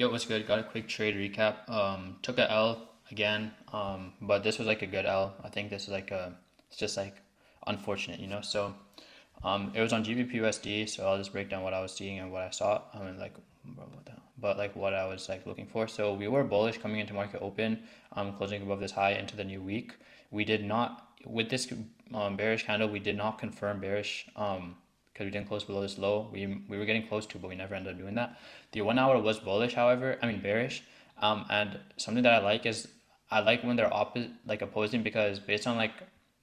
Yo, what's good? Got a quick trade recap. Took a L again, but this was like a good L. I think this is like it's just like unfortunate, you know. So, it was on GBP USD. So I'll just break down what I was seeing and what I saw. I mean, like, bro, what the hell? But like what I was like looking for. So we were bullish coming into market open, closing above this high into the new week. We did not with this bearish candle. We did not confirm bearish. Because we didn't close below this low. We were getting close to, but we never ended up doing that. The 1 hour was bullish, however, I mean bearish. And something that I like is I like when they're opposite, like opposing, because based on like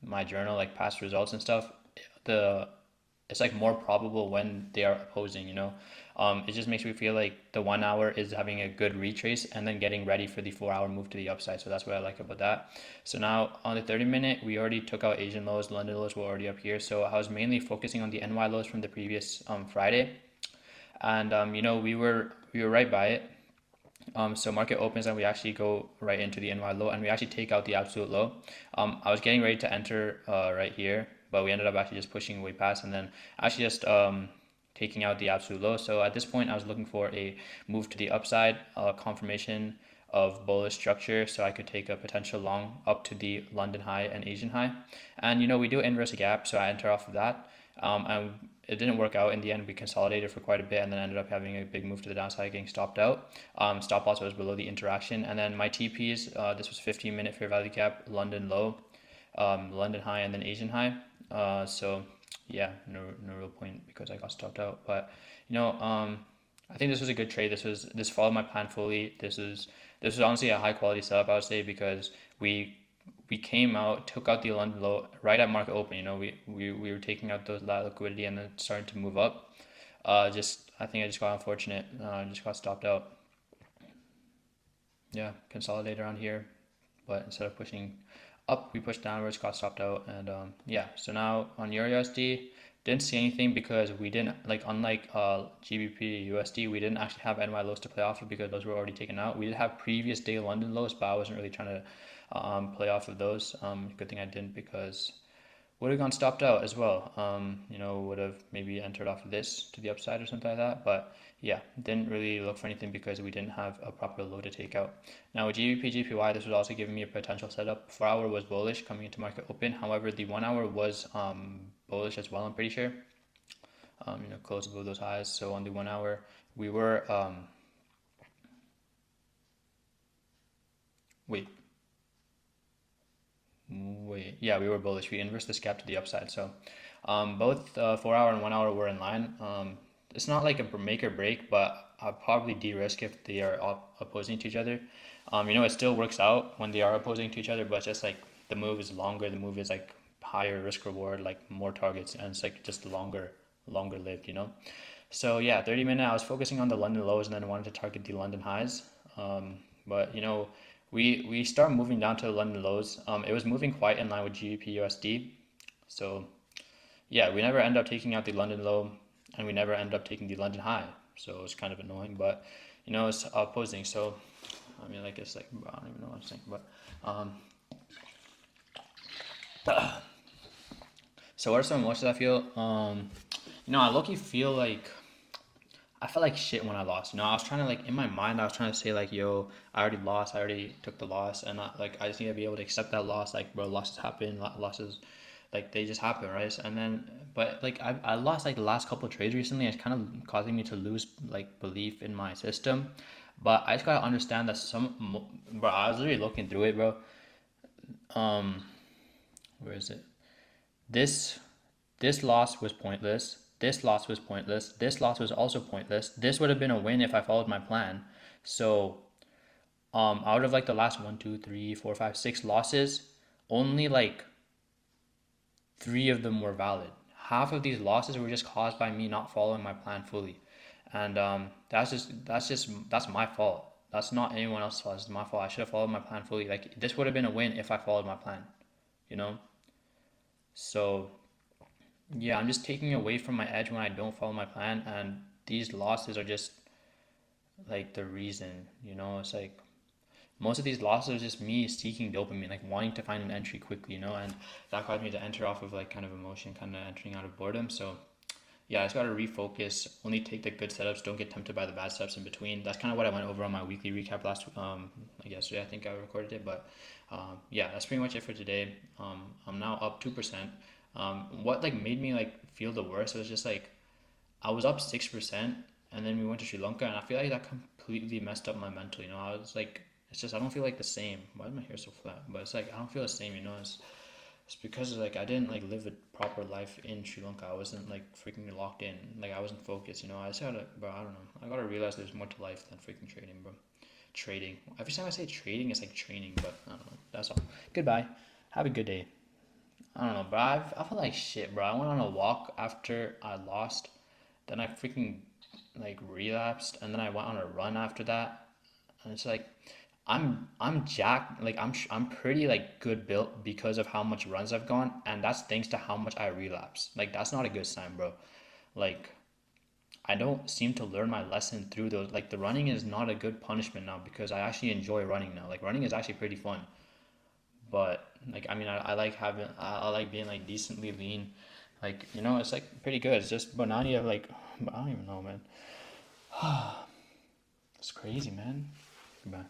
my journal, like past results and stuff, the it's like more probable when they are opposing, you know. It just makes me feel like the 1 hour is having a good retrace and then getting ready for the 4 hour move to the upside. So that's what I like about that. So now on the 30 minute, we already took out Asian lows, London lows were already up here. So I was mainly focusing on the NY lows from the previous Friday, and you know we were right by it. So market opens and we actually go right into the NY low and we actually take out the absolute low. I was getting ready to enter right here, but we ended up actually just pushing way past and then actually just taking out the absolute low. So at this point, I was looking for a move to the upside, confirmation of bullish structure, so I could take a potential long up to the London high and Asian high. And you know we do inverse gap, so I enter off of that. And it didn't work out in the end. We consolidated for quite a bit and then ended up having a big move to the downside, getting stopped out. Stop loss was below the interaction. And then my TPs, this was 15-minute fair value cap, London low, London high, and then Asian high. So yeah, no real point because I got stopped out. But you know, I think this was a good trade. This followed my plan fully. This was honestly a high quality setup, I would say, because we came out, took out the London low right at market open. You know, we were taking out that liquidity and then starting to move up. Just I think I just got unfortunate. Just got stopped out. Yeah, consolidate around here, but instead of pushing up, we pushed downwards, got stopped out, and yeah. So now on Euro USD, didn't see anything because we didn't like unlike GBP USD, we didn't actually have NY lows to play off of because those were already taken out. We did have previous day London lows, but I wasn't really trying to play off of those. Good thing I didn't because would have gone stopped out as well. You know, would have maybe entered off of this to the upside or something like that. But yeah, didn't really look for anything because we didn't have a proper low to take out. Now with GBP GPY, this was also giving me a potential setup. 4 hour was bullish coming into market open. However, the 1 hour was bullish as well. I'm pretty sure. You know, close above those highs. So on the 1 hour, we were wait. Yeah, we were bullish. We inversed this gap to the upside. So both 4 hour and 1 hour were in line. It's not like a make or break, but I'll probably de-risk if they are opposing to each other. You know, it still works out when they are opposing to each other, but it's just like the move is longer. The move is like higher risk reward, like more targets, and it's like just longer lived, you know. So yeah, 30 minute. I was focusing on the London lows and then wanted to target the London highs. But you know, we start moving down to the London lows. It was moving quite in line with GBP USD. So yeah, we never end up taking out the London low, and we never end up taking the London high. So it's kind of annoying, but you know it's opposing. So I mean, like it's like I don't even know what I'm saying, but so what are some emotions I feel? You know, I low-key feel like I felt like shit when I lost. You know, I was trying to like in my mind, I was trying to say like, "Yo, I already lost. I already took the loss, and I just need to be able to accept that loss. Like, bro, losses happen. Losses, like they just happen, right?" And then, but like I lost like the last couple of trades recently. And it's kind of causing me to lose like belief in my system. But I just gotta understand that bro. I was literally looking through it, bro. Um, where is it? This this loss was pointless. This loss was pointless. This loss was also pointless. This would have been a win if I followed my plan. So, out of like the last one, two, three, four, five, six losses, only like three of them were valid. Half of these losses were just caused by me not following my plan fully, and that's my fault. That's not anyone else's fault. It's my fault. I should have followed my plan fully. Like this would have been a win if I followed my plan, you know. So yeah, I'm just taking away from my edge when I don't follow my plan, and these losses are just like the reason, you know. It's like most of these losses are just me seeking dopamine, like wanting to find an entry quickly, you know, and that caused me to enter off of like kind of emotion, kind of entering out of boredom. So yeah, I just gotta refocus. Only take the good setups. Don't get tempted by the bad setups in between. That's kind of what I went over on my weekly recap last like yesterday. I think I recorded it, but yeah, that's pretty much it for today. I'm now up 2%. What like made me like feel the worst was just like I was up 6%, and then we went to Sri Lanka, and I feel like that completely messed up my mental. You know, I was like, it's just I don't feel like the same. Why is my hair so flat? But it's like I don't feel the same. You know, it's because like I didn't like live a proper life in Sri Lanka. I wasn't like freaking locked in. Like I wasn't focused. You know, I just gotta, bro. I don't know. I gotta realize there's more to life than freaking trading, bro. Trading. Every time I say trading, it's like training, but I don't know. That's all. Goodbye. Have a good day. I don't know, bro. I feel like shit, bro. I went on a walk after I lost. Then I freaking like relapsed, and then I went on a run after that. And it's like I'm jacked. Like I'm pretty like good built because of how much runs I've gone, and that's thanks to how much I relapse. Like that's not a good sign, bro. Like I don't seem to learn my lesson through those. Like the running is not a good punishment now because I actually enjoy running now. Like running is actually pretty fun. But like I mean I like having I like being like decently lean. Like you know it's like pretty good. It's just but now you have like I don't even know, man. It's crazy, man. Goodbye.